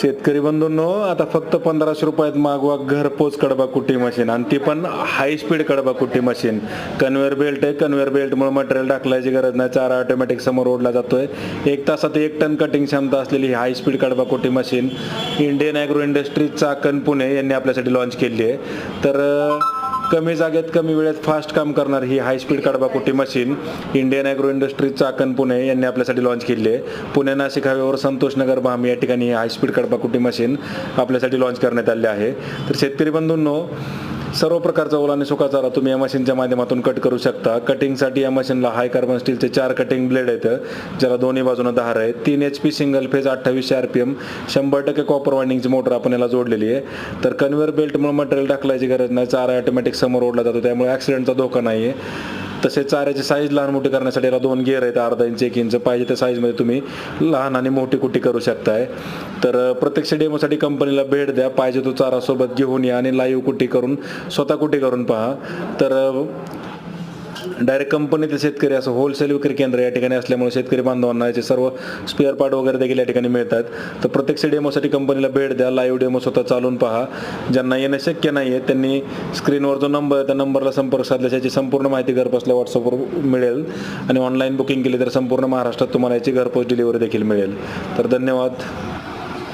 शेतकरी बंधूंनो, आता फक्त 1500 रुपयात मागवा घरपोच कडबा कुट्टी मशीन, आणि ती पण हाय स्पीड कडबा कुट्टी मशीन. कन्व्हेअर बेल्ट आहे. कन्व्हेअर बेल्टमुळे मटेरियल टाकल्याची गरज नाही. चारा ऑटोमॅटिक समोर ओढला जातोय. 1 तासात 1 टन कटिंग क्षमता असलेली ही हाय स्पीड कडबा कुट्टी machine Indian agro industries Chakan Pune यांनी आपल्यासाठी लॉन्च केली आहे. तर कमी जागेत कमी वेळेत फास्ट काम करणार ही हाय स्पीड कडबा कुट्टी machine Indian agro industries Chakan Pune यांनी आपल्यासाठी लॉन्च केली आहे. पुणे नाशिक हायवेवर संतोषनगर भाम या ठिकाणी ही हाय स्पीड कडबा कुट्टी मशीन आपल्यासाठी लॉन्च करण्यात आले आहे. तर शेतकरी बंधूंनो, सर्व प्रकारचा ओला आणि सुका चारा तुम्ही या मशीनच्या माध्यमातून कट करू शकता. कटिंगसाठी या मशीनला हाय कार्बन स्टीलचे 4 कटिंग ब्लेड आहेत, ज्याला दोन्ही बाजूने धार आहे. 3 HP single phase 2800 RPM 100% copper वाइंडिंगची मोटर आपण याला जोडलेली आहे. तर कन्व्हेअर बेल्टमुळे मटेरियल टाकल्याची गरज नाही. चारा ऑटोमॅटिक समोर ओढला जातो, त्यामुळे ॲक्सिडेंटचा धोका नाही आहे. तसेच चाऱ्याची साईज लहान मोठी करण्यासाठी याला 2 गिअर आहेत. अर्धा इंच 1 इंच पाहिजे त्या साईजमध्ये तुम्ही लहान आणि मोठी कुट्टी करू शकताय. तर प्रत्यक्ष डेमोसाठी कंपनीला भेट द्या. पाहिजे तो चारा सोबत घेऊन या आणि लाईव्ह कुट्टी करून स्वतः कुट्टी करून पहा. तर डायरेक्ट कंपनीचे शेतकरी असं होलसेल विक्री केंद्र या ठिकाणी असल्यामुळे शेतकरी बांधवांना याचे सर्व स्पेअर पार्ट वगैरे देखील या ठिकाणी मिळतात. तर प्रत्यक्ष डेमोसाठी कंपनीला भेट द्या. लाईव्ह डेमो स्वतः चालून पहा. ज्यांना येणं शक्य नाही आहे त्यांनी स्क्रीनवर जो नंबर आहे त्या नंबरला संपर्क साधल्यास याची संपूर्ण माहिती घरबसल्या व्हॉट्सअपवर मिळेल, आणि ऑनलाईन बुकिंग केली तर संपूर्ण महाराष्ट्रात तुम्हाला याची घरपोच डिलिव्हरी देखील मिळेल. तर धन्यवाद.